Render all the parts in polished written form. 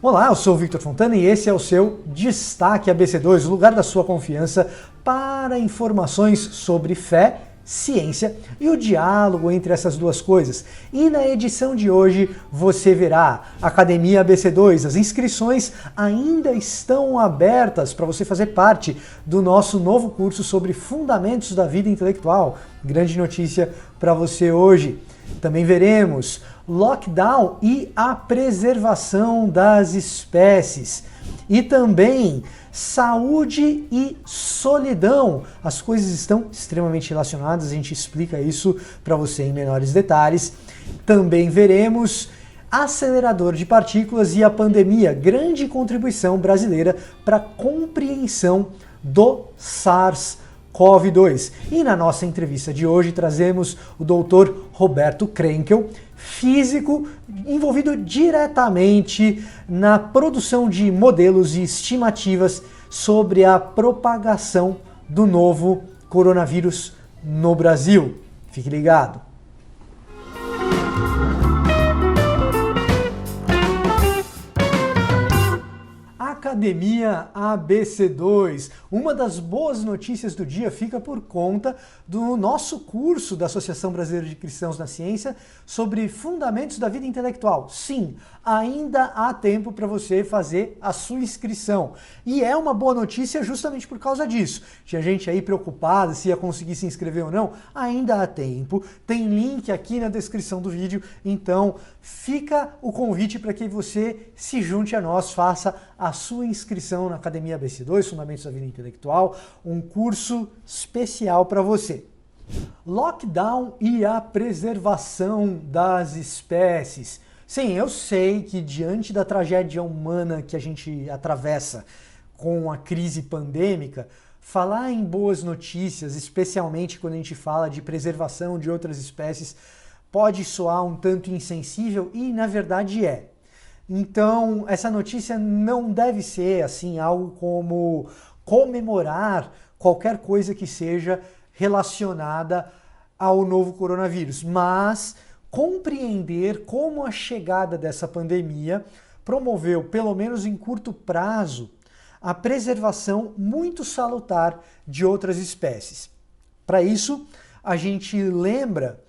Olá, eu sou o Victor Fontana e esse é o seu Destaque ABC2, o lugar da sua confiança para informações sobre fé, ciência e o diálogo entre essas duas coisas. E na edição de hoje você verá Academia ABC2, as inscrições ainda estão abertas para você fazer parte do nosso novo curso sobre Fundamentos da Vida Intelectual. Grande notícia para você hoje. Também veremos lockdown e a preservação das espécies. E também saúde e solidão. As coisas estão extremamente relacionadas, a gente explica isso para você em menores detalhes. Também veremos acelerador de partículas e a pandemia, grande contribuição brasileira para a compreensão do SARS-CoV-2. E na nossa entrevista de hoje trazemos o Dr. Roberto Krenkel, físico envolvido diretamente na produção de modelos e estimativas sobre a propagação do novo coronavírus no Brasil. Fique ligado. Academia ABC2. Uma das boas notícias do dia fica por conta do nosso curso da Associação Brasileira de Cristãos na Ciência sobre Fundamentos da Vida Intelectual. Sim, ainda há tempo para você fazer a sua inscrição. E é uma boa notícia justamente por causa disso. Tinha gente aí preocupada se ia conseguir se inscrever ou não. Ainda há tempo. Tem link aqui na descrição do vídeo. Então, fica o convite para que você se junte a nós, faça a sua inscrição na Academia ABC2, Fundamentos da Vida Intelectual, um curso especial para você. Lockdown e a preservação das espécies. Sim, eu sei que diante da tragédia humana que a gente atravessa com a crise pandêmica, falar em boas notícias, especialmente quando a gente fala de preservação de outras espécies, pode soar um tanto insensível e na verdade é. Então, essa notícia não deve ser assim algo como comemorar qualquer coisa que seja relacionada ao novo coronavírus, mas compreender como a chegada dessa pandemia promoveu, pelo menos em curto prazo, a preservação muito salutar de outras espécies. Para isso, a gente lembra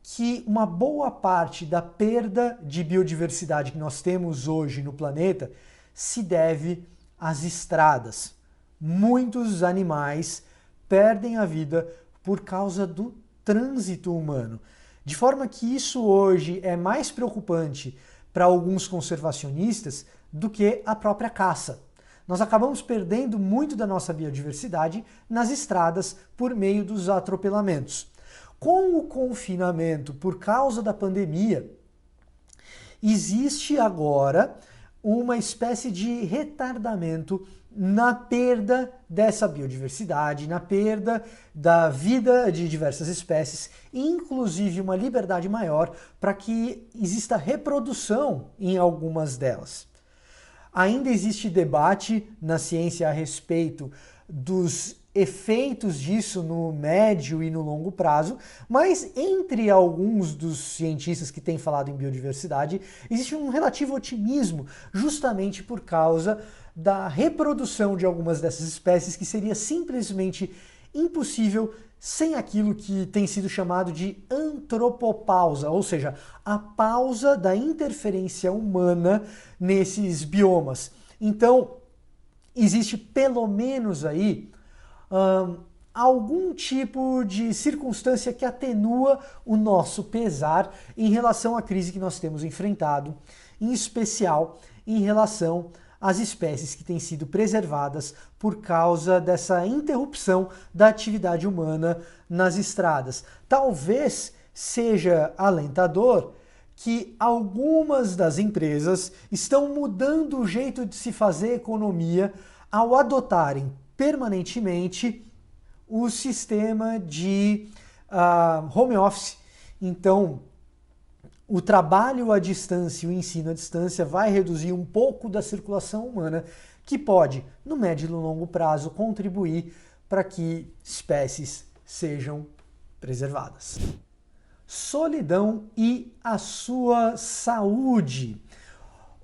que uma boa parte da perda de biodiversidade que nós temos hoje no planeta se deve às estradas. Muitos animais perdem a vida por causa do trânsito humano. De forma que isso hoje é mais preocupante para alguns conservacionistas do que a própria caça. Nós acabamos perdendo muito da nossa biodiversidade nas estradas por meio dos atropelamentos. Com o confinamento por causa da pandemia, existe agora uma espécie de retardamento na perda dessa biodiversidade, na perda da vida de diversas espécies, inclusive uma liberdade maior para que exista reprodução em algumas delas. Ainda existe debate na ciência a respeito dos efeitos disso no médio e no longo prazo, mas entre alguns dos cientistas que têm falado em biodiversidade, existe um relativo otimismo, justamente por causa da reprodução de algumas dessas espécies que seria simplesmente impossível sem aquilo que tem sido chamado de antropopausa, ou seja, a pausa da interferência humana nesses biomas. Então, existe pelo menos aí algum tipo de circunstância que atenua o nosso pesar em relação à crise que nós temos enfrentado, em especial em relação às espécies que têm sido preservadas por causa dessa interrupção da atividade humana nas estradas. Talvez seja alentador que algumas das empresas estão mudando o jeito de se fazer economia ao adotarem permanentemente o sistema de home office. Então, o trabalho à distância e o ensino à distância vai reduzir um pouco da circulação humana, que pode, no médio e no longo prazo, contribuir para que espécies sejam preservadas. Solidão e a sua saúde.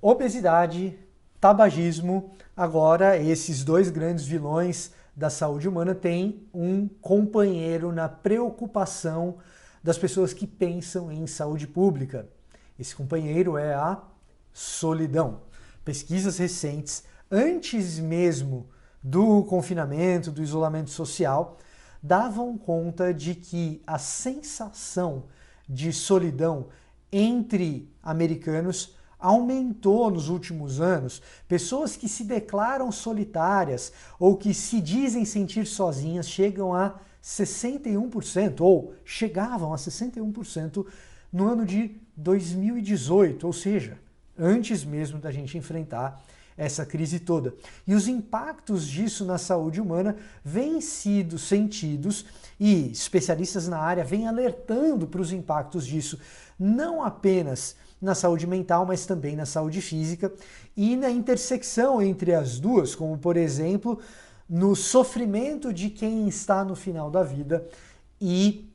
Obesidade, tabagismo, agora esses dois grandes vilões da saúde humana têm um companheiro na preocupação das pessoas que pensam em saúde pública. Esse companheiro é a solidão. Pesquisas recentes, antes mesmo do confinamento, do isolamento social, davam conta de que a sensação de solidão entre americanos aumentou nos últimos anos. Pessoas que se declaram solitárias ou que se dizem sentir sozinhas chegam a 61%, ou chegavam a 61% no ano de 2018, ou seja, antes mesmo da gente enfrentar essa crise toda. E os impactos disso na saúde humana vêm sido sentidos e especialistas na área vêm alertando para os impactos disso, não apenas na saúde mental, mas também na saúde física e na intersecção entre as duas, como por exemplo, no sofrimento de quem está no final da vida e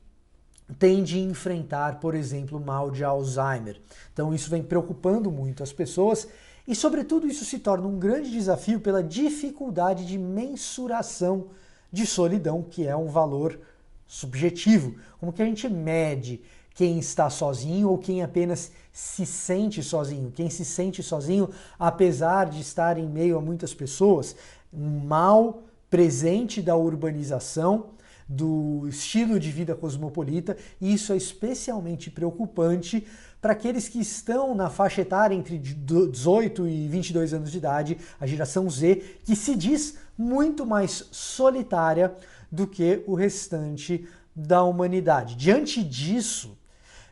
tem de enfrentar, por exemplo, mal de Alzheimer. Então isso vem preocupando muito as pessoas e, sobretudo, isso se torna um grande desafio pela dificuldade de mensuração de solidão, que é um valor subjetivo. Como que a gente mede quem está sozinho ou quem apenas se sente sozinho? Quem se sente sozinho, apesar de estar em meio a muitas pessoas, um mal presente da urbanização, do estilo de vida cosmopolita, e isso é especialmente preocupante para aqueles que estão na faixa etária entre 18 e 22 anos de idade, a geração Z, que se diz muito mais solitária do que o restante da humanidade. Diante disso,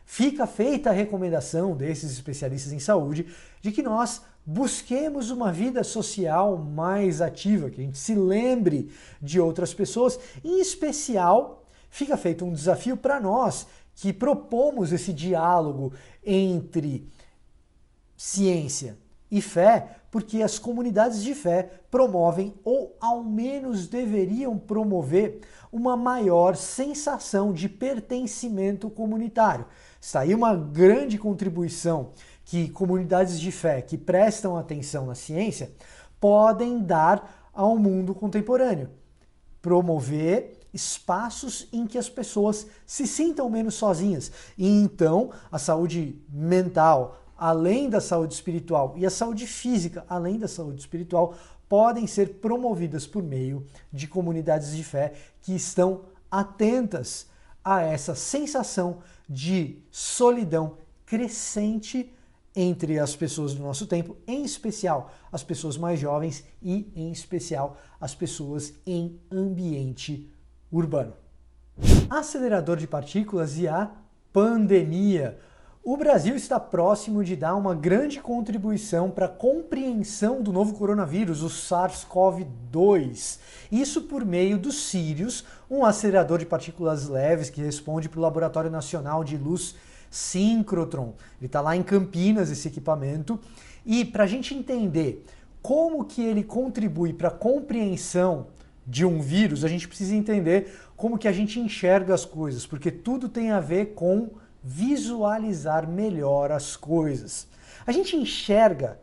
fica feita a recomendação desses especialistas em saúde de que nós busquemos uma vida social mais ativa, que a gente se lembre de outras pessoas. Em especial, fica feito um desafio para nós que propomos esse diálogo entre ciência e fé, porque as comunidades de fé promovem, ou ao menos deveriam promover, uma maior sensação de pertencimento comunitário. Está aí uma grande contribuição que comunidades de fé que prestam atenção na ciência podem dar ao mundo contemporâneo. Promover espaços em que as pessoas se sintam menos sozinhas. E então a saúde mental, além da saúde espiritual, e a saúde física, além da saúde espiritual, podem ser promovidas por meio de comunidades de fé que estão atentas a essa sensação de solidão crescente entre as pessoas do nosso tempo, em especial as pessoas mais jovens e, em especial, as pessoas em ambiente urbano. Acelerador de partículas e a pandemia. O Brasil está próximo de dar uma grande contribuição para a compreensão do novo coronavírus, o SARS-CoV-2. Isso por meio do Sirius, um acelerador de partículas leves que responde para o Laboratório Nacional de Luz Síncrotron. Ele está lá em Campinas, esse equipamento. E para a gente entender como que ele contribui para a compreensão de um vírus, a gente precisa entender como que a gente enxerga as coisas, porque tudo tem a ver com visualizar melhor as coisas. A gente enxerga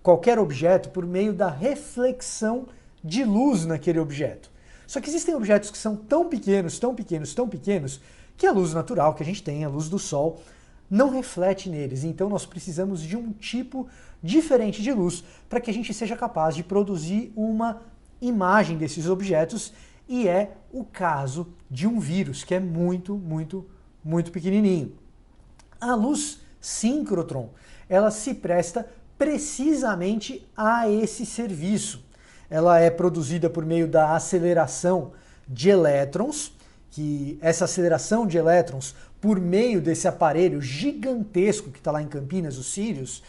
qualquer objeto por meio da reflexão de luz naquele objeto. Só que existem objetos que são tão pequenos, tão pequenos, tão pequenos, que a luz natural que a gente tem, a luz do sol, não reflete neles. Então nós precisamos de um tipo diferente de luz para que a gente seja capaz de produzir uma imagem desses objetos, e é o caso de um vírus, que é muito pequenininho. A luz síncrotron, ela se presta precisamente a esse serviço. Ela é produzida por meio da aceleração de elétrons, que essa aceleração de elétrons por meio desse aparelho gigantesco que está lá em Campinas, o Sirius,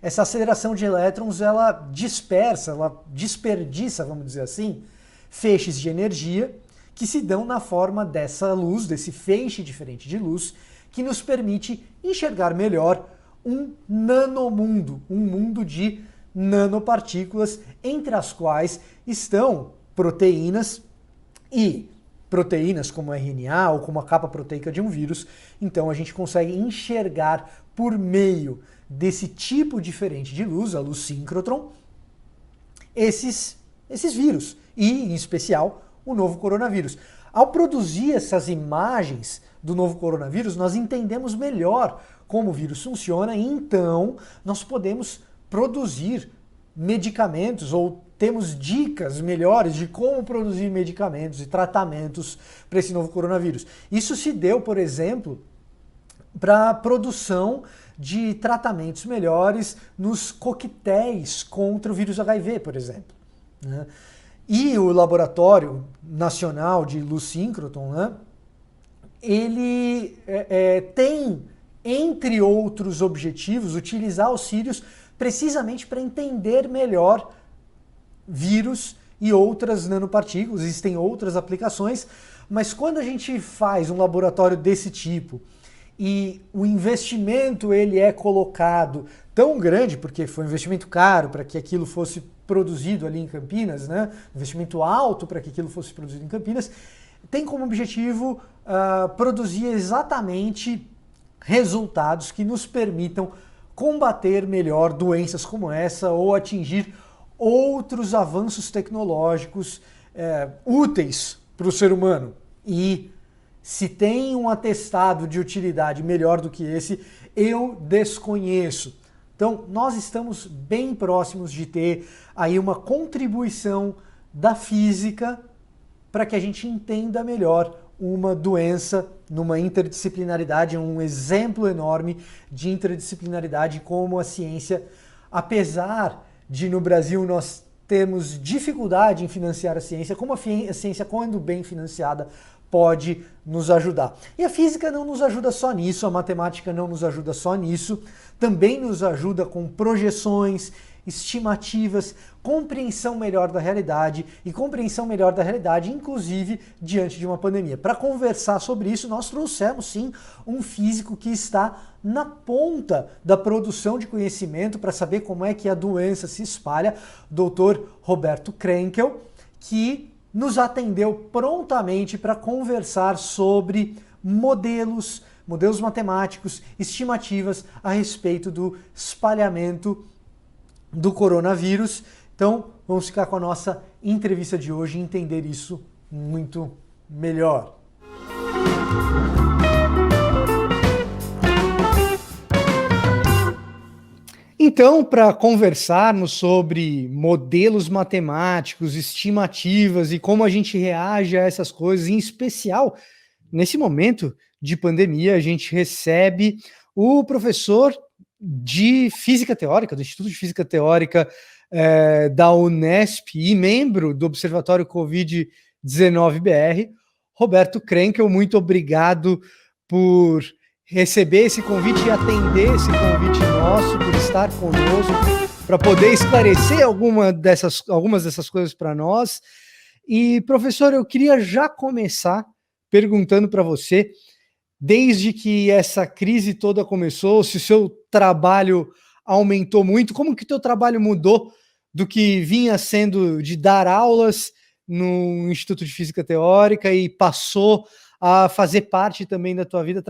essa aceleração de elétrons, ela dispersa, ela desperdiça, vamos dizer assim, feixes de energia que se dão na forma dessa luz, desse feixe diferente de luz, que nos permite enxergar melhor um nanomundo, um mundo de nanopartículas, entre as quais estão proteínas e proteínas como RNA ou como a capa proteica de um vírus. Então a gente consegue enxergar por meio desse tipo diferente de luz, a luz síncrotron, esses vírus, e, em especial, o novo coronavírus. Ao produzir essas imagens do novo coronavírus, nós entendemos melhor como o vírus funciona e então nós podemos produzir medicamentos ou temos dicas melhores de como produzir medicamentos e tratamentos para esse novo coronavírus. Isso se deu, por exemplo, para a produção de tratamentos melhores nos coquetéis contra o vírus HIV, por exemplo, né? E o Laboratório Nacional de Luz Síncroton, né, ele tem, entre outros objetivos, utilizar os Sirius precisamente para entender melhor vírus e outras nanopartículas. Existem outras aplicações, mas quando a gente faz um laboratório desse tipo e o investimento ele é colocado tão grande, porque foi um investimento caro para que aquilo fosse produzido ali em Campinas, né? Investimento alto para que aquilo fosse produzido em Campinas, tem como objetivo produzir exatamente resultados que nos permitam combater melhor doenças como essa ou atingir outros avanços tecnológicos úteis para o ser humano. E se tem um atestado de utilidade melhor do que esse, eu desconheço. Então, nós estamos bem próximos de ter aí uma contribuição da física para que a gente entenda melhor uma doença numa interdisciplinaridade, um exemplo enorme de interdisciplinaridade como a ciência, apesar de no Brasil nós termos dificuldade em financiar a ciência, como a ciência, quando bem financiada, pode nos ajudar. E a física não nos ajuda só nisso, a matemática não nos ajuda só nisso, também nos ajuda com projeções, estimativas, compreensão melhor da realidade e compreensão melhor da realidade, inclusive diante de uma pandemia. Para conversar sobre isso, nós trouxemos sim um físico que está na ponta da produção de conhecimento para saber como é que a doença se espalha, Dr. Roberto Krenkel, que nos atendeu prontamente para conversar sobre modelos matemáticos, estimativas a respeito do espalhamento do coronavírus. Então, vamos ficar com a nossa entrevista de hoje e entender isso muito melhor. Então, para conversarmos sobre modelos matemáticos, estimativas e como a gente reage a essas coisas, em especial nesse momento de pandemia, a gente recebe o professor de Física Teórica, do Instituto de Física Teórica da Unesp e membro do Observatório Covid-19 BR, Roberto Krenkel. Muito obrigado por receber esse convite e atender esse convite nosso, por estar conosco, para poder esclarecer algumas dessas coisas para nós. E, professor, eu queria já começar perguntando para você, desde que essa crise toda começou, se o seu trabalho aumentou muito, como que o teu trabalho mudou do que vinha sendo de dar aulas no Instituto de Física Teórica e passou a fazer parte também da tua vida,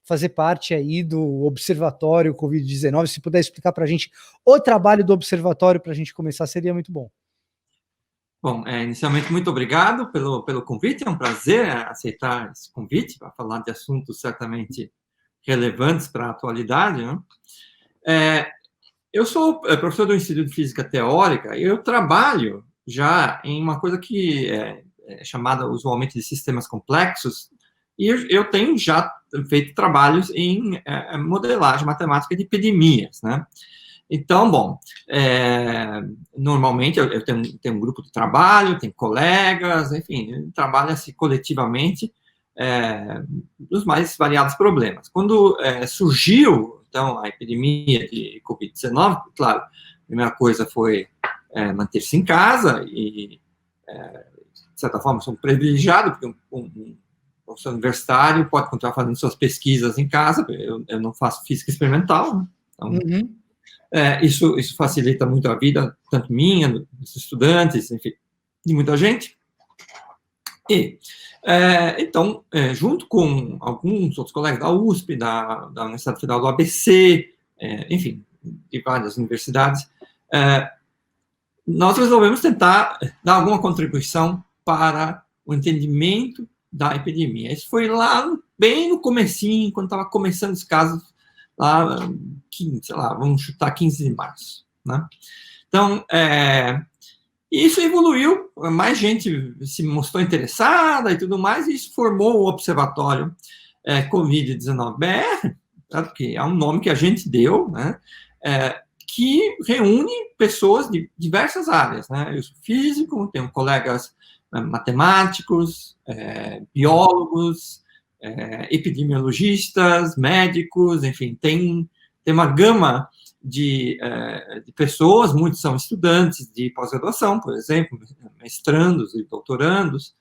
fazer parte aí do Observatório Covid-19. Se puder explicar para a gente o trabalho do Observatório para a gente começar, seria muito bom. Bom, inicialmente, muito obrigado pelo convite. É um prazer aceitar esse convite para falar de assuntos certamente relevantes para a atualidade, né? Eu sou professor do Instituto de Física Teórica e eu trabalho já em uma coisa que é chamada usualmente de sistemas complexos, e eu tenho já feito trabalhos em modelagem matemática de epidemias, né? Então, bom, normalmente eu tenho um grupo de trabalho, tenho colegas, enfim, trabalha-se coletivamente dos mais variados problemas. Quando surgiu, então, a epidemia de Covid-19, claro, a primeira coisa foi manter-se em casa e, de certa forma, sou um privilegiado, porque um professor universitário pode continuar fazendo suas pesquisas em casa, eu não faço física experimental, né? Então, isso facilita muito a vida, tanto minha, dos estudantes, enfim, de muita gente. E, então, junto com alguns outros colegas da USP, da Universidade Federal do ABC, enfim, de várias universidades, nós resolvemos tentar dar alguma contribuição para o entendimento da epidemia. Isso foi lá bem no comecinho, quando estava começando os casos, lá, sei lá, vamos chutar 15 de março, né? Então, isso evoluiu, mais gente se mostrou interessada e tudo mais, e isso formou o Observatório Covid-19-BR, que é um nome que a gente deu, né? Que reúne pessoas de diversas áreas, né? Eu sou físico, tenho colegas matemáticos, biólogos, epidemiologistas, médicos, enfim, tem uma gama de pessoas, muitos são estudantes de pós-graduação, por exemplo, mestrandos e doutorandos,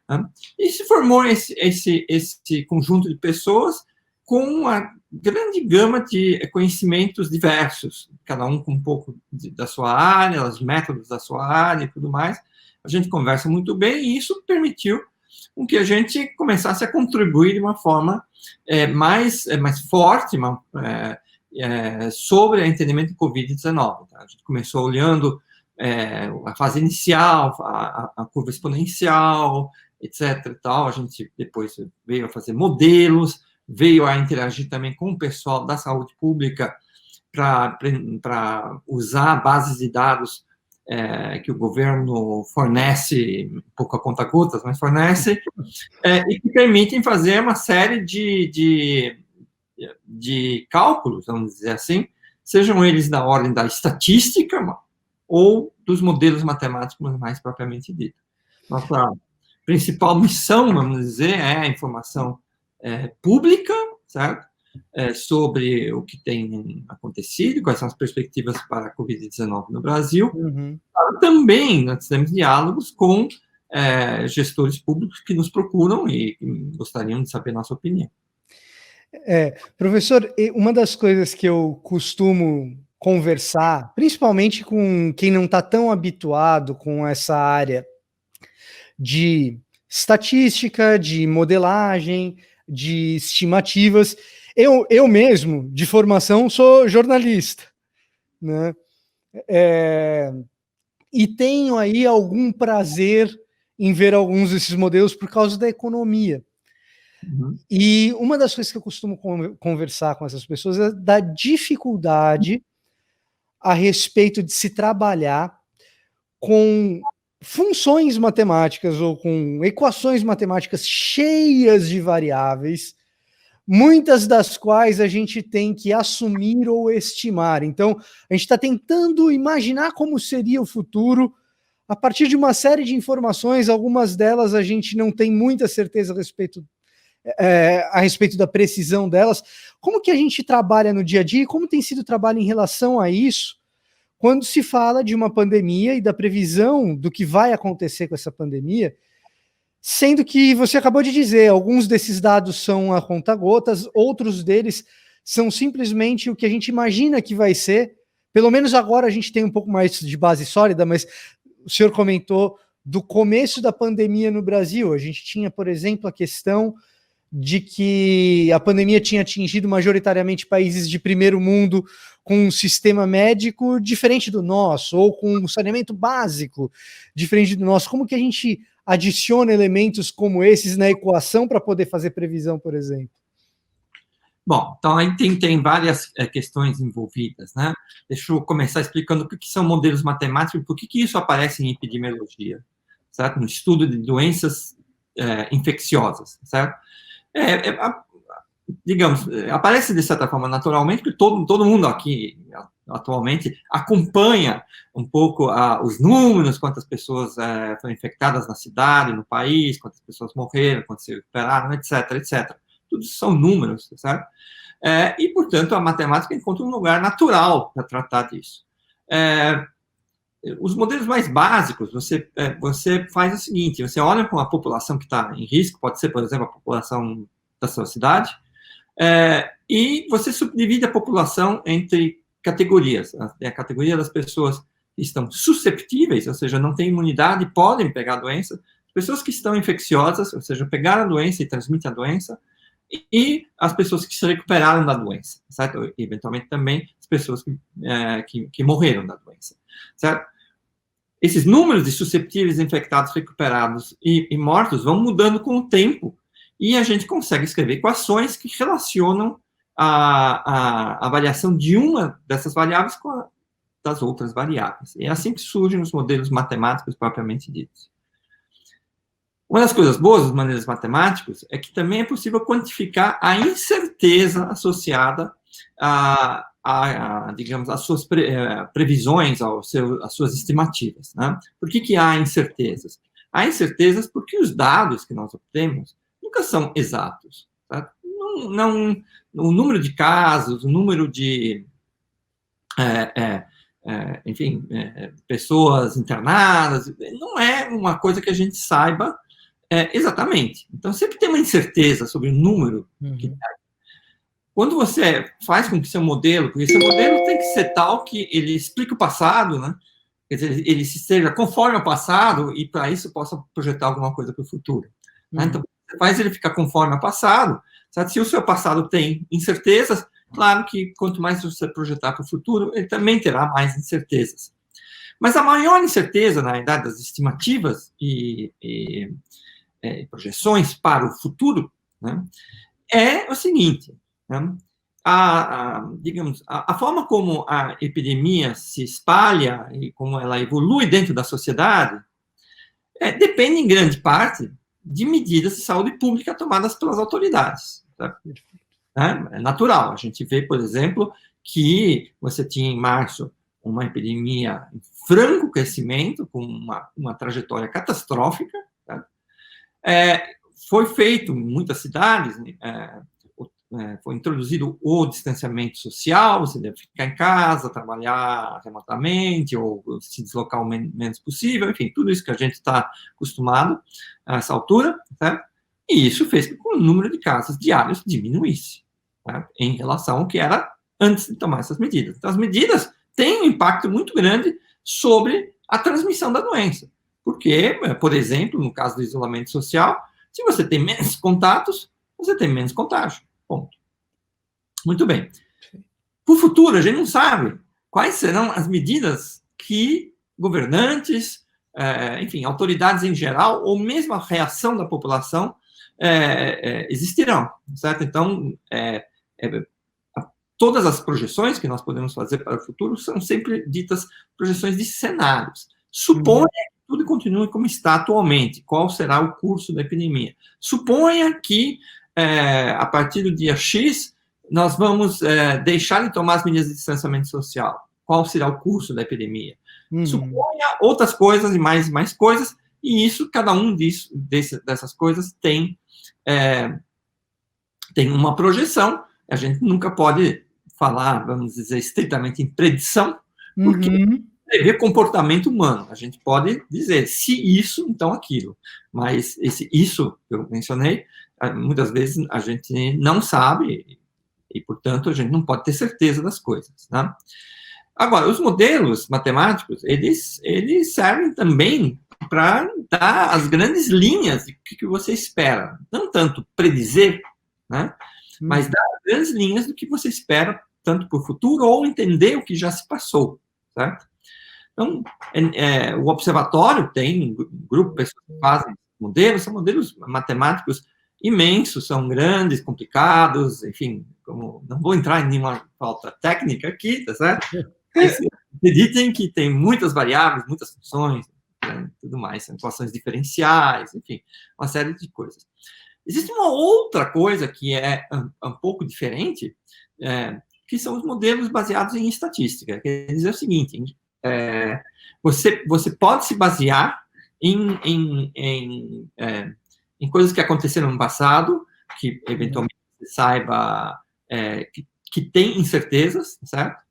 né? E se formou esse conjunto de pessoas com uma grande gama de conhecimentos diversos, cada um com um pouco da sua área, os métodos da sua área e tudo mais. A gente conversa muito bem e isso permitiu com que a gente começasse a contribuir de uma forma mais forte sobre o entendimento do Covid-19. Tá? A gente começou olhando a fase inicial, a curva exponencial, etc. E tal. A gente depois veio a fazer modelos, veio a interagir também com o pessoal da saúde pública para usar bases de dados que o governo fornece, um pouco a conta-gotas, mas fornece, e que permitem fazer uma série de cálculos, vamos dizer assim, sejam eles da ordem da estatística ou dos modelos matemáticos mais propriamente dito. Nossa principal missão, vamos dizer, é a informação pública, certo? Sobre o que tem acontecido, quais são as perspectivas para a Covid-19 no Brasil. Uhum. Também nós temos diálogos com gestores públicos que nos procuram e gostariam de saber nossa opinião. Professor, uma das coisas que eu costumo conversar, principalmente com quem não está tão habituado com essa área de estatística, de modelagem, de estimativas, eu mesmo, de formação, sou jornalista, né? E tenho aí algum prazer em ver alguns desses modelos por causa da economia. Uhum. E uma das coisas que eu costumo conversar com essas pessoas é da dificuldade a respeito de se trabalhar com funções matemáticas ou com equações matemáticas cheias de variáveis, muitas das quais a gente tem que assumir ou estimar. Então, a gente está tentando imaginar como seria o futuro a partir de uma série de informações, algumas delas a gente não tem muita certeza a respeito da precisão delas. Como que a gente trabalha no dia a dia e como tem sido o trabalho em relação a isso quando se fala de uma pandemia e da previsão do que vai acontecer com essa pandemia, sendo que você acabou de dizer, alguns desses dados são a conta-gotas, outros deles são simplesmente o que a gente imagina que vai ser. Pelo menos agora a gente tem um pouco mais de base sólida, mas o senhor comentou do começo da pandemia no Brasil. A gente tinha, por exemplo, a questão de que a pandemia tinha atingido majoritariamente países de primeiro mundo com um sistema médico diferente do nosso, ou com um saneamento básico diferente do nosso. Como que a gente adiciona elementos como esses na equação para poder fazer previsão, por exemplo? Bom, então aí tem várias questões envolvidas, né? Deixa eu começar explicando o que são modelos matemáticos e por que isso aparece em epidemiologia, certo? No estudo de doenças infecciosas, certo? Digamos, aparece de certa forma naturalmente, porque todo mundo aqui atualmente acompanha um pouco os números, quantas pessoas foram infectadas na cidade, no país, quantas pessoas morreram, quantas se recuperaram, etc, etc. Tudo isso são números, certo? E, portanto, a matemática encontra um lugar natural para tratar disso. Os modelos mais básicos, você faz o seguinte, você olha com a população que está em risco, pode ser, por exemplo, a população da sua cidade, e você subdivide a população entre categorias. A categoria das pessoas que estão susceptíveis, ou seja, não têm imunidade, podem pegar a doença, pessoas que estão infecciosas, ou seja, pegaram a doença e transmitem a doença, e as pessoas que se recuperaram da doença, certo? E, eventualmente, também as pessoas que morreram da doença, certo? esses números de susceptíveis, infectados, recuperados e mortos vão mudando com o tempo, e a gente consegue escrever equações que relacionam a variação de uma dessas variáveis com a das outras variáveis. E é assim que surgem os modelos matemáticos propriamente ditos. Uma das coisas boas dos modelos matemáticos é que também é possível quantificar a incerteza associada digamos, às suas previsões, às suas estimativas. Né? Por que há incertezas? Há incertezas porque os dados que nós obtemos nunca são exatos. Tá? O número de casos, o número de enfim, pessoas internadas, não é uma coisa que a gente saiba exatamente. Então, sempre tem uma incerteza sobre o número que tem. Quando você faz com que seu modelo, porque seu modelo tem que ser tal que ele explique o passado, né? Quer dizer, ele seja conforme ao passado e, para isso, possa projetar alguma coisa para o futuro. Né? Então, você faz ele ficar conforme ao passado, sabe? Se o seu passado tem incertezas, claro que quanto mais você projetar para o futuro, ele também terá mais incertezas. Mas a maior incerteza, na realidade, das estimativas e projeções para o futuro, né, é o seguinte, né, digamos, a forma como a epidemia se espalha e como ela evolui dentro da sociedade depende, em grande parte, de medidas de saúde pública tomadas pelas autoridades. Tá? É natural. A gente vê, por exemplo, que você tinha em março uma epidemia em franco crescimento, com uma trajetória catastrófica. Tá? Foi feito em muitas cidades, foi introduzido o distanciamento social, você deve ficar em casa, trabalhar remotamente, ou se deslocar o menos possível, enfim, tudo isso que a gente está acostumado a essa altura, tá? E isso fez com que o número de casos diários diminuísse, tá? Em relação ao que era antes de tomar essas medidas. Então, as medidas têm um impacto muito grande sobre a transmissão da doença, porque, por exemplo, no caso do isolamento social, se você tem menos contatos, você tem menos contágio. Ponto. Muito bem. Para o futuro, a gente não sabe quais serão as medidas que governantes, enfim, autoridades em geral, ou mesmo a reação da população existirão, certo? Então, todas as projeções que nós podemos fazer para o futuro são sempre ditas projeções de cenários. Suponha que tudo continue como está atualmente, qual será o curso da epidemia. Suponha que a partir do dia X, nós vamos deixar de tomar as medidas de distanciamento social. Qual será o curso da epidemia? Suponha outras coisas e mais coisas, e isso, cada um dessas coisas tem uma projeção. A gente nunca pode falar, vamos dizer, estritamente em predição, porque prevê comportamento humano. A gente pode dizer, se isso, então aquilo. Mas isso que eu mencionei, muitas vezes a gente não sabe e, portanto, a gente não pode ter certeza das coisas. Né? Agora, os modelos matemáticos, eles servem também para dar as grandes linhas de que você espera. Não tanto predizer, né? Mas dar as grandes linhas do que você espera, tanto para o futuro, ou entender o que já se passou. Certo? Então, o observatório tem um grupo de pessoas que fazem modelos, são modelos matemáticos imensos, são grandes, complicados, enfim, não vou entrar em nenhuma falta técnica aqui, tá certo? Mas acreditem que tem muitas variáveis, muitas funções, né, tudo mais, são equações diferenciais, enfim, uma série de coisas. Existe uma outra coisa que é um pouco diferente, que são os modelos baseados em estatística. Quer dizer o seguinte, você pode se basear em coisas que aconteceram no passado, que eventualmente você saiba que tem incertezas, certo?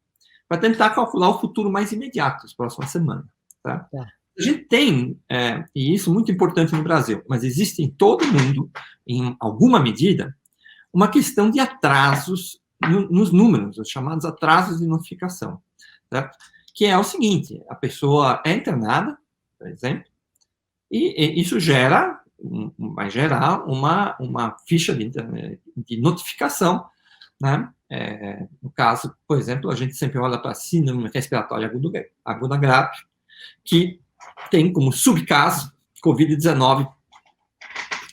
Para tentar calcular o futuro mais imediato, as próximas semanas. Tá? A gente tem, e isso é muito importante no Brasil, mas existe em todo o mundo, em alguma medida, uma questão de atrasos nos números, os chamados atrasos de notificação, certo? Que é o seguinte, a pessoa é internada, por exemplo, e isso vai gerar uma ficha de notificação, né? No caso, por exemplo, a gente sempre olha para a síndrome respiratória aguda grave, que tem como subcaso Covid-19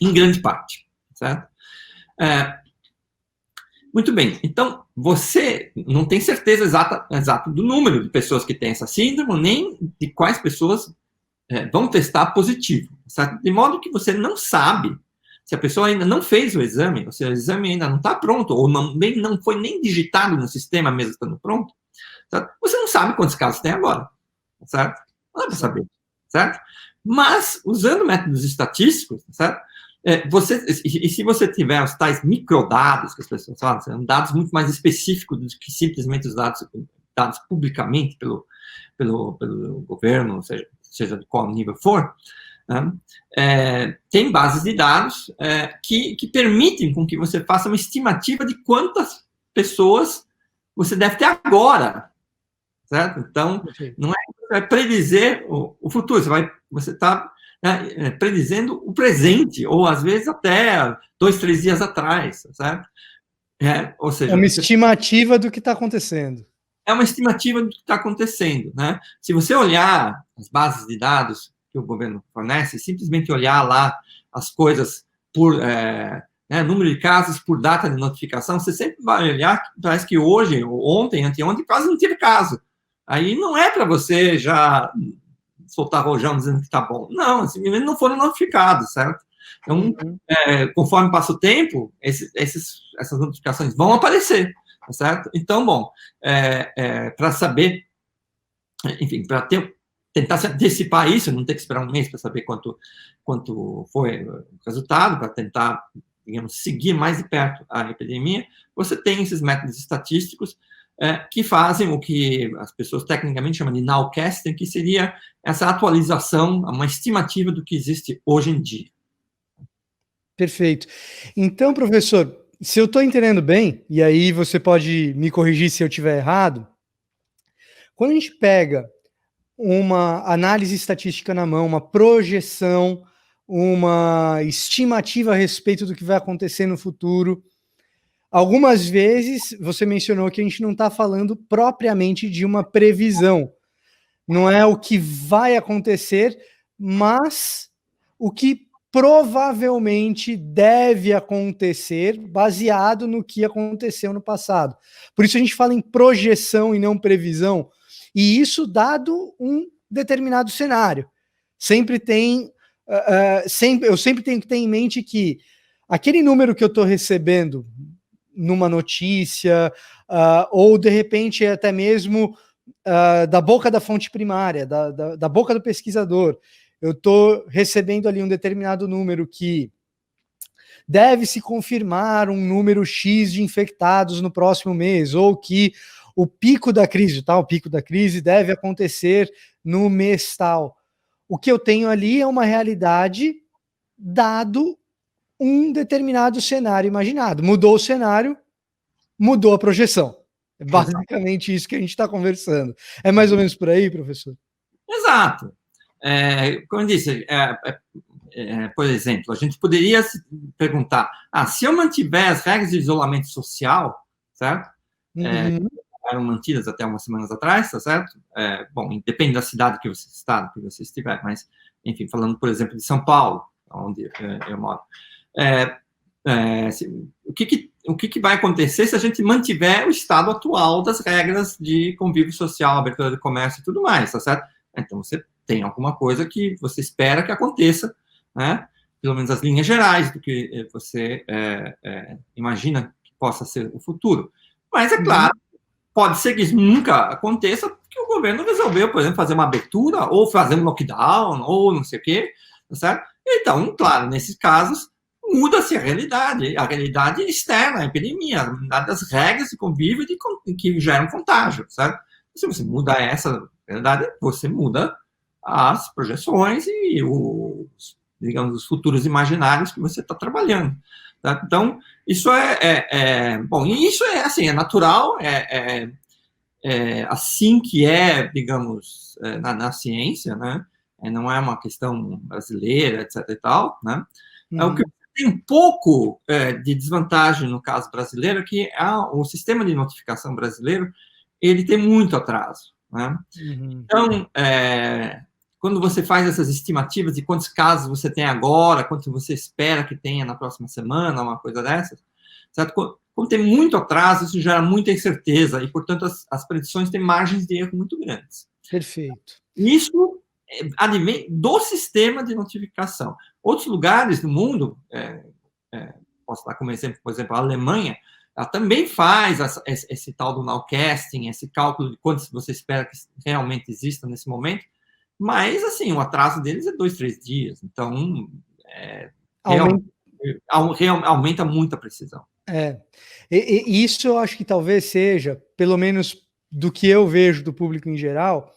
em grande parte, certo? Muito bem, então você não tem certeza exata do número de pessoas que têm essa síndrome, nem de quais pessoas vão testar positivo, certo? De modo que você não sabe se a pessoa ainda não fez o exame, ou se o exame ainda não está pronto, ou não foi nem digitado no sistema mesmo estando pronto, certo? Você não sabe quantos casos tem agora, certo? Não dá para saber, certo? Mas, usando métodos estatísticos, certo? E se você tiver os tais microdados que as pessoas falam, são dados muito mais específicos do que simplesmente os dados publicamente pelo governo, seja de qual nível for, né? Tem bases de dados que permitem com que você faça uma estimativa de quantas pessoas você deve ter agora, certo? Então, não é predizer o futuro, você está predizendo o presente, ou às vezes até 2, 3 dias atrás, certo? Ou seja, é uma estimativa do que está acontecendo. É uma estimativa do que está acontecendo, né? Se você olhar as bases de dados que o governo fornece, simplesmente olhar lá as coisas por número de casos por data de notificação, você sempre vai olhar, parece que hoje, ontem, anteontem, quase não teve caso. Aí não é para você já soltar rojão dizendo que está bom. Não, simplesmente não foram notificados, certo? Então, conforme passa o tempo, essas notificações vão aparecer, tá certo? Então, bom, para saber, enfim, para tentar se antecipar isso, não ter que esperar um mês para saber quanto foi o resultado, para tentar, digamos, seguir mais de perto a epidemia, você tem esses métodos estatísticos que fazem o que as pessoas tecnicamente chamam de nowcasting, que seria essa atualização, uma estimativa do que existe hoje em dia. Perfeito. Então, professor, se eu estou entendendo bem, e aí você pode me corrigir se eu estiver errado, quando a gente pega uma análise estatística na mão, uma projeção, uma estimativa a respeito do que vai acontecer no futuro, algumas vezes você mencionou que a gente não está falando propriamente de uma previsão. Não é o que vai acontecer, mas o que provavelmente deve acontecer baseado no que aconteceu no passado. Por isso a gente fala em projeção e não previsão, e isso dado um determinado cenário. Sempre tem, eu sempre tenho que ter em mente que aquele número que eu estou recebendo numa notícia, ou de repente até mesmo da boca da fonte primária, da boca do pesquisador, eu estou recebendo ali um determinado número que deve se confirmar um número X de infectados no próximo mês, ou que o pico da crise, tá? O pico da crise deve acontecer no mês tal. O que eu tenho ali é uma realidade dado um determinado cenário imaginado. Mudou o cenário, mudou a projeção. É basicamente isso que a gente está conversando. É mais ou menos por aí, professor? Exato. Como eu disse, por exemplo, a gente poderia se perguntar, se eu mantiver as regras de isolamento social, certo? Eram mantidas até umas semanas atrás, tá certo? Bom, depende da cidade que você está, que você estiver, mas, enfim, falando, por exemplo, de São Paulo, onde eu moro, o que vai acontecer se a gente mantiver o estado atual das regras de convívio social, abertura do comércio e tudo mais, tá certo? Então, você tem alguma coisa que você espera que aconteça, né? Pelo menos as linhas gerais do que você imagina que possa ser o futuro. Mas, é claro, pode ser que isso nunca aconteça, porque o governo resolveu, por exemplo, fazer uma abertura, ou fazer um lockdown, ou não sei o quê, tá certo? Então, claro, nesses casos, muda-se a realidade externa, a epidemia, a realidade das regras de convívio que geram contágio, certo? Se você muda essa realidade, você muda as projeções e os futuros imaginários que você está trabalhando. Tá? Então, isso bom, e isso assim, é natural, assim que digamos, na ciência, né? Não é uma questão brasileira, etc. e tal, né? O que tem um pouco de desvantagem no caso brasileiro é que o sistema de notificação brasileiro ele tem muito atraso, né? Então, quando você faz essas estimativas de quantos casos você tem agora, quanto você espera que tenha na próxima semana, uma coisa dessas, certo? Quando tem muito atraso, isso gera muita incerteza e, portanto, as predições têm margens de erro muito grandes. Perfeito. Isso advém do sistema de notificação. Outros lugares do mundo, posso dar como exemplo, por exemplo, a Alemanha, ela também faz esse tal do nowcasting, esse cálculo de quantos você espera que realmente exista nesse momento, mas, assim, o atraso deles é 2, 3 dias. Então, aumenta muito a precisão. E isso eu acho que talvez seja, pelo menos do que eu vejo do público em geral,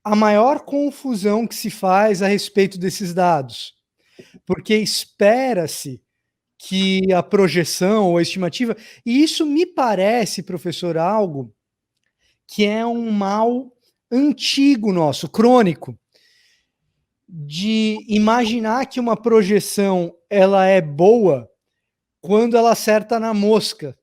a maior confusão que se faz a respeito desses dados. Porque espera-se que a projeção ou a estimativa, e isso me parece, professor, algo que é um mal antigo nosso, crônico, de imaginar que uma projeção ela é boa quando ela acerta na mosca.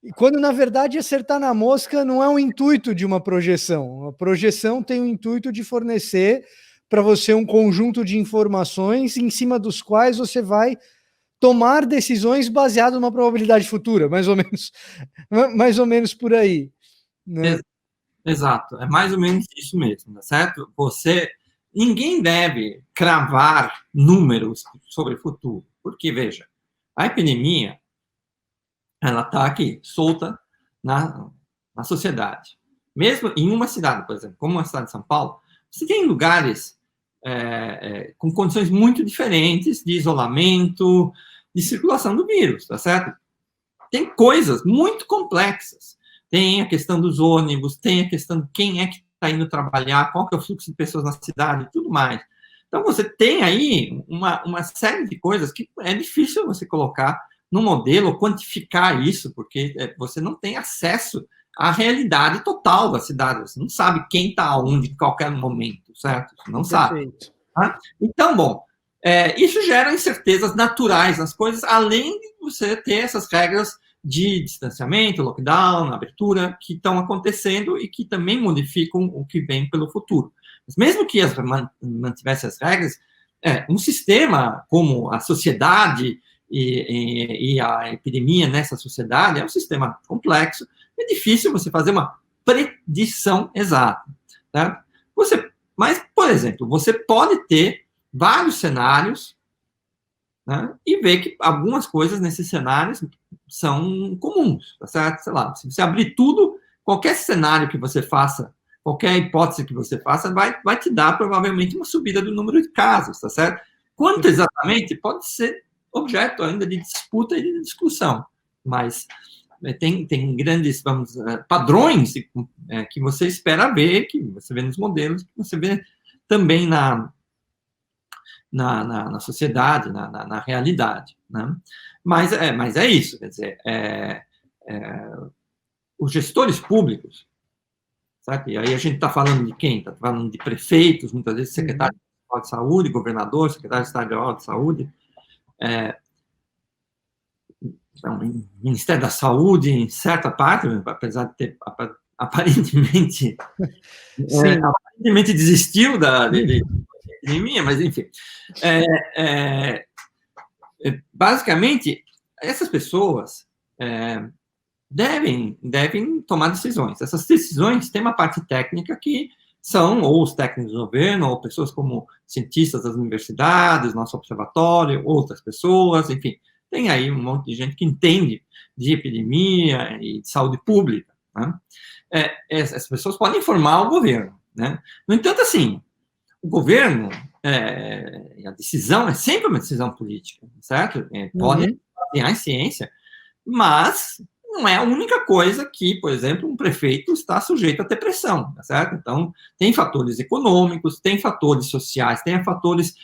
E quando, na verdade, acertar na mosca não é o intuito de uma projeção. A projeção tem o intuito de fornecer para você um conjunto de informações em cima dos quais você vai tomar decisões baseadas numa probabilidade futura, mais ou menos por aí. Né? Exato, é mais ou menos isso mesmo, tá certo? Ninguém deve cravar números sobre o futuro, porque, veja, a epidemia, ela está aqui, solta na sociedade. Mesmo em uma cidade, por exemplo, como a cidade de São Paulo, você tem lugares com condições muito diferentes de isolamento, de circulação do vírus, tá certo? Tem coisas muito complexas. Tem a questão dos ônibus, tem a questão de quem é que está indo trabalhar, qual que é o fluxo de pessoas na cidade e tudo mais. Então, você tem aí uma série de coisas que é difícil você colocar no modelo, quantificar isso, porque você não tem acesso à realidade total da cidade. Você não sabe quem está onde em qualquer momento, certo? Você não sabe. Tá? Então, bom, isso gera incertezas naturais nas coisas, além de você ter essas regras de distanciamento, lockdown, abertura, que estão acontecendo e que também modificam o que vem pelo futuro. Mas mesmo que mantivesse as regras, um sistema como a sociedade e a epidemia nessa sociedade é um sistema complexo, é difícil você fazer uma predição exata. Tá? Mas, por exemplo, você pode ter vários cenários, né, e ver que algumas coisas nesses cenários são comuns, tá certo? Sei lá, se você abrir tudo, qualquer cenário que você faça, qualquer hipótese que você faça, vai te dar provavelmente uma subida do número de casos, tá certo? Quanto exatamente pode ser objeto ainda de disputa e de discussão, mas tem grandes, padrões que você espera ver, que você vê nos modelos, que você vê também na sociedade, na realidade, né? Mas é isso, quer dizer, os gestores públicos, sabe? E aí a gente está falando de quem? Está falando de prefeitos, muitas vezes secretário de saúde, governador, secretário estadual de saúde, Ministério da Saúde, em certa parte, apesar de ter aparentemente desistiu da epidemia, mas enfim. Basicamente, essas pessoas devem tomar decisões. Essas decisões têm uma parte técnica que são ou os técnicos do governo, ou pessoas como cientistas das universidades, nosso observatório, outras pessoas, enfim. Tem aí um monte de gente que entende de epidemia e de saúde pública. Né? Essas pessoas podem informar o governo. Né? No entanto, assim, o governo, a decisão é sempre uma decisão política, certo? Pode basear em ciência, mas não é a única coisa que, por exemplo, um prefeito está sujeito a ter pressão, tá certo? Então, tem fatores econômicos, tem fatores sociais, tem fatores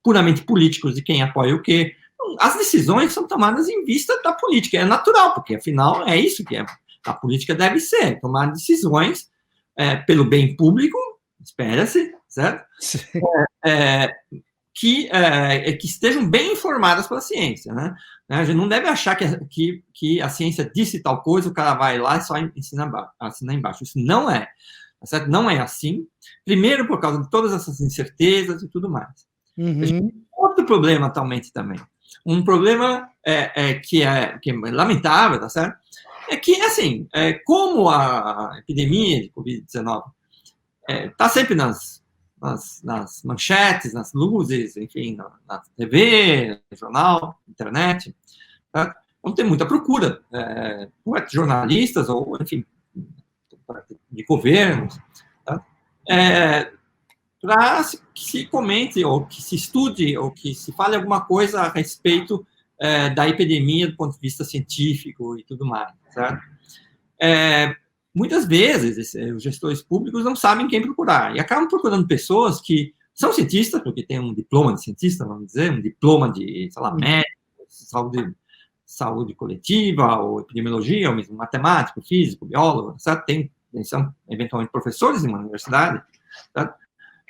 puramente políticos de quem apoia o quê. Então, as decisões são tomadas em vista da política, é natural, porque, afinal, é isso que a política deve ser, tomar decisões pelo bem público, espera-se, certo? Que estejam bem informadas pela ciência, né? A gente não deve achar que a ciência disse tal coisa, o cara vai lá e só assinar embaixo. Isso não é. tá certo? Não é assim. Primeiro, por causa de todas essas incertezas e tudo mais. Uhum. Outro problema atualmente também. Um problema que é lamentável, tá certo? É que, assim, como a epidemia de Covid-19 está sempre nas manchetes, nas luzes, enfim, na TV, no jornal, internet, tá? Então tem muita procura, de jornalistas ou, enfim, de governos, tá? Para que se comente, ou que se estude, ou que se fale alguma coisa a respeito da epidemia do ponto de vista científico e tudo mais, certo? Muitas vezes, os gestores públicos não sabem quem procurar, e acabam procurando pessoas que são cientistas, porque têm um diploma de cientista, vamos dizer, um diploma de, sei lá, médico, saúde coletiva, ou epidemiologia, ou mesmo matemático, físico, biólogo, certo? São, eventualmente, professores em uma universidade, certo?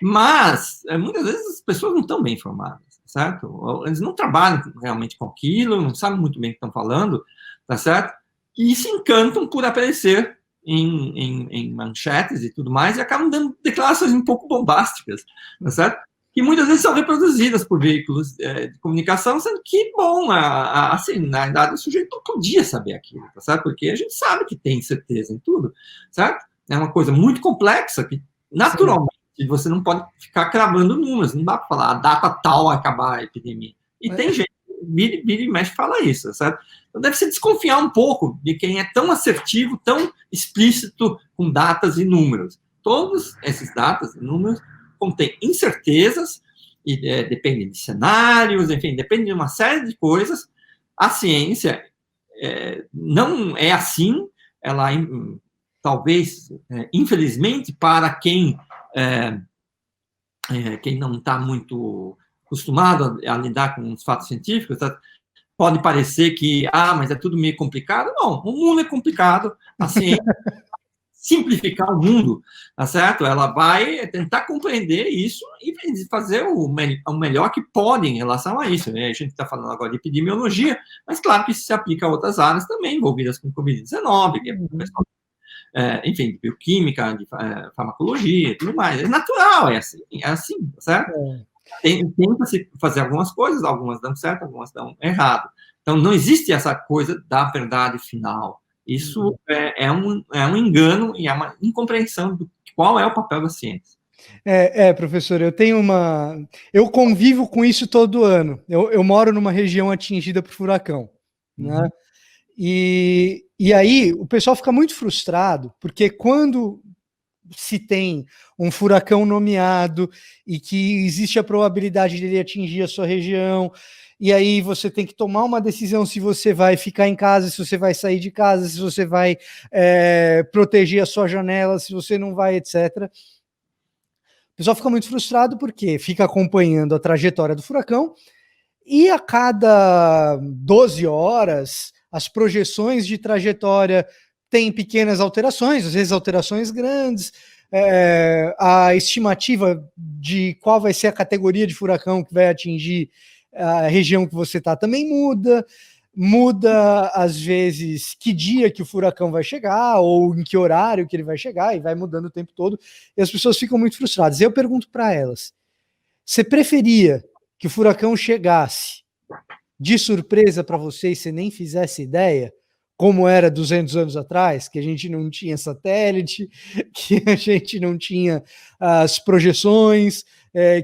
Mas, muitas vezes, as pessoas não estão bem informadas, certo? Eles não trabalham realmente com aquilo, não sabem muito bem o que estão falando, tá certo? E se encantam por aparecer em manchetes e tudo mais, e acabam dando declarações um pouco bombásticas, tá certo? Que muitas vezes são reproduzidas por veículos de comunicação, sendo que, bom, assim, na verdade, o sujeito não podia saber aquilo, tá certo? Porque a gente sabe que tem certeza em tudo, certo? É uma coisa muito complexa que, naturalmente, você não pode ficar cravando números, não dá para falar a data tal vai acabar a epidemia. E tem gente que vira e mexe fala isso, certo? Então deve se desconfiar um pouco de quem é tão assertivo, tão explícito com datas e números. Todos esses datas e números contêm incertezas e dependem de cenários, enfim, depende de uma série de coisas. A ciência não é assim, ela talvez, infelizmente, para quem não está muito acostumado a lidar com os fatos científicos, tá? Pode parecer que, mas é tudo meio complicado. Não, o mundo é complicado, a ciência simplificar o mundo, tá certo? Ela vai tentar compreender isso e fazer o melhor que pode em relação a isso, né? A gente está falando agora de epidemiologia, mas claro que isso se aplica a outras áreas também envolvidas com Covid-19, que enfim, de bioquímica, de farmacologia e tudo mais. É natural, é assim, certo? Tenta-se fazer algumas coisas, algumas dão certo, algumas dão errado. Então, não existe essa coisa da verdade final. Isso é um engano e é uma incompreensão do qual é o papel da ciência. Professor, eu convivo com isso todo ano. Eu moro numa região atingida por furacão, né? E aí o pessoal fica muito frustrado, porque quando se tem um furacão nomeado e que existe a probabilidade dele atingir a sua região, e aí você tem que tomar uma decisão se você vai ficar em casa, se você vai sair de casa, se você vai proteger a sua janela, se você não vai, etc. O pessoal fica muito frustrado porque fica acompanhando a trajetória do furacão e a cada 12 horas as projeções de trajetória têm pequenas alterações, às vezes alterações grandes, a estimativa de qual vai ser a categoria de furacão que vai atingir a região que você está também muda às vezes que dia que o furacão vai chegar ou em que horário que ele vai chegar, e vai mudando o tempo todo, e as pessoas ficam muito frustradas. Eu pergunto para elas, você preferia que o furacão chegasse de surpresa para você e você nem fizesse ideia, como era 200 anos atrás, que a gente não tinha satélite, que a gente não tinha as projeções,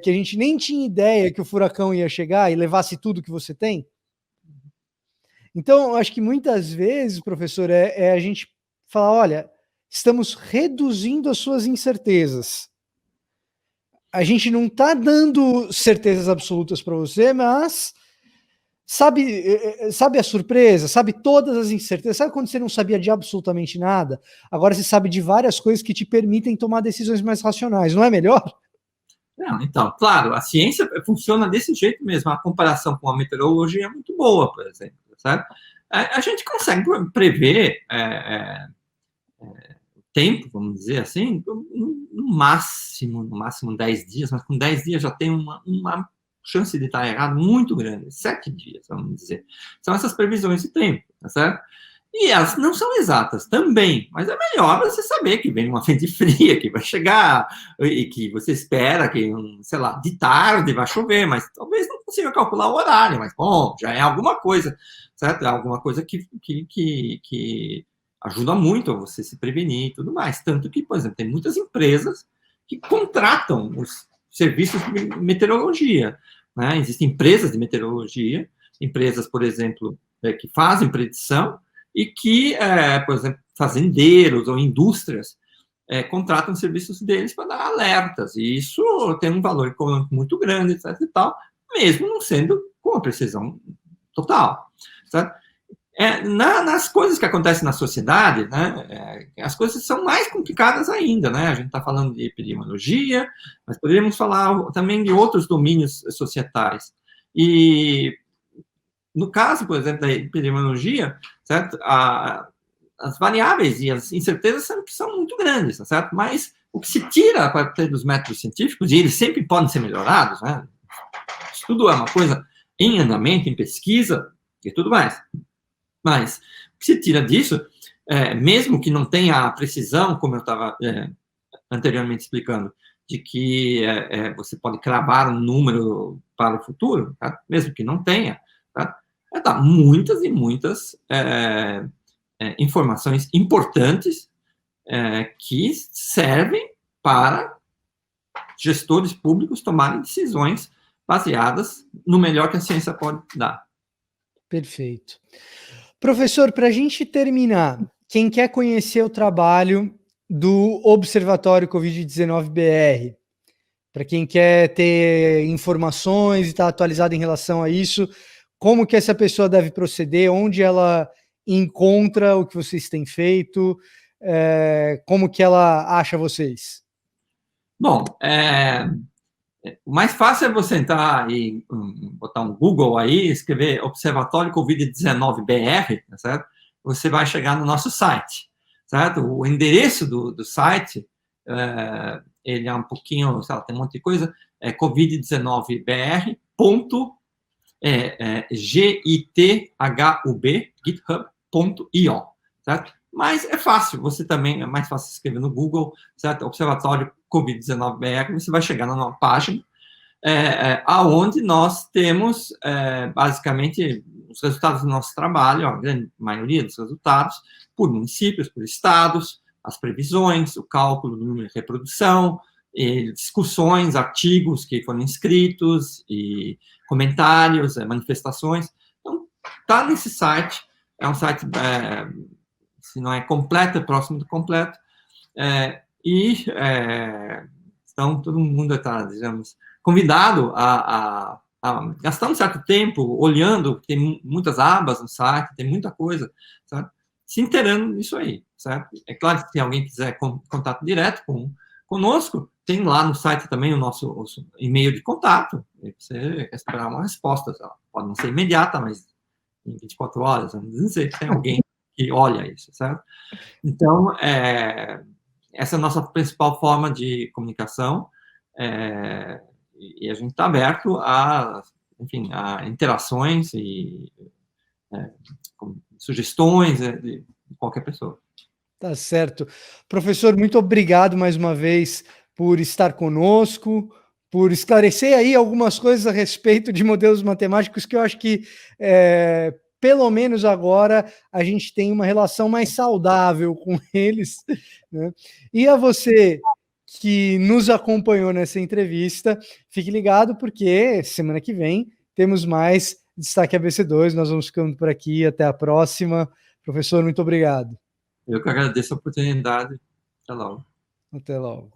que a gente nem tinha ideia que o furacão ia chegar e levasse tudo que você tem? Então, acho que muitas vezes, professor, a gente falar, olha, estamos reduzindo as suas incertezas. A gente não está dando certezas absolutas para você, mas sabe a surpresa? Sabe todas as incertezas? Sabe quando você não sabia de absolutamente nada? Agora você sabe de várias coisas que te permitem tomar decisões mais racionais. Não é melhor? Não, então, claro, a ciência funciona desse jeito mesmo. A comparação com a meteorologia é muito boa, por exemplo, certo? A gente consegue prever tempo, vamos dizer assim, no máximo 10 dias, mas com 10 dias já tem uma chance de estar errado muito grande, 7 dias, vamos dizer. São essas previsões de tempo, tá certo? E elas não são exatas também, mas é melhor você saber que vem uma frente fria, que vai chegar, e que você espera que, sei lá, de tarde vai chover, mas talvez não consiga calcular o horário, mas, bom, já é alguma coisa, certo? É alguma coisa que ajuda muito a você se prevenir e tudo mais. Tanto que, por exemplo, tem muitas empresas que contratam os serviços de meteorologia, né? Existem empresas de meteorologia, empresas, por exemplo, que fazem predição, e que, por exemplo, fazendeiros ou indústrias contratam serviços deles para dar alertas, e isso tem um valor econômico muito grande, etc. e tal, mesmo não sendo com a precisão total, certo? Nas coisas que acontecem na sociedade, né, as coisas são mais complicadas ainda, né? A gente está falando de epidemiologia, mas poderíamos falar também de outros domínios societais. E no caso, por exemplo, da epidemiologia, certo? As variáveis e as incertezas são muito grandes, certo? Mas o que se tira a partir dos métodos científicos, e eles sempre podem ser melhorados, né? Isso tudo é uma coisa em andamento, em pesquisa e tudo mais. Mas o que se tira disso, mesmo que não tenha a precisão, como eu estava anteriormente explicando, de que você pode cravar um número para o futuro, tá? Mesmo que não tenha, tá? Muitas e muitas informações importantes que servem para gestores públicos tomarem decisões baseadas no melhor que a ciência pode dar. Perfeito. Professor, para a gente terminar, quem quer conhecer o trabalho do Observatório Covid-19 BR, para quem quer ter informações e estar atualizado em relação a isso, como que essa pessoa deve proceder, onde ela encontra o que vocês têm feito, como que ela acha vocês? Bom, o mais fácil é você entrar e botar um Google aí, escrever Observatório Covid-19 BR, tá certo? Você vai chegar no nosso site, certo? O endereço do site, ele é um pouquinho, sei lá, tem um monte de coisa, é covid19br.github.io, certo? Mas é fácil, você também, é mais fácil escrever no Google, certo? Observatório Covid-19 BR, você vai chegar na nossa página, aonde nós temos, basicamente, os resultados do nosso trabalho, a grande maioria dos resultados, por municípios, por estados, as previsões, o cálculo do número de reprodução, discussões, artigos que foram escritos, e comentários, manifestações. Então, está nesse site, é um site, se não é completo, é próximo do completo, então todo mundo está, digamos, convidado a gastar um certo tempo olhando, tem muitas abas no site, tem muita coisa, sabe? Se inteirando nisso aí, certo? É claro que se alguém quiser contato direto conosco, tem lá no site também o nosso e-mail de contato, e você esperar uma resposta, pode não ser imediata, mas em 24 horas, vamos dizer que tem alguém que olha isso, certo? Então, essa é a nossa principal forma de comunicação, e a gente está aberto enfim, a interações e sugestões de qualquer pessoa. Tá certo. Professor, muito obrigado mais uma vez por estar conosco, por esclarecer aí algumas coisas a respeito de modelos matemáticos que eu acho que, pelo menos agora, a gente tem uma relação mais saudável com eles, né? E a você que nos acompanhou nessa entrevista, fique ligado porque semana que vem temos mais Destaque ABC2, nós vamos ficando por aqui, até a próxima. Professor, muito obrigado. Eu que agradeço a oportunidade. Até logo. Até logo.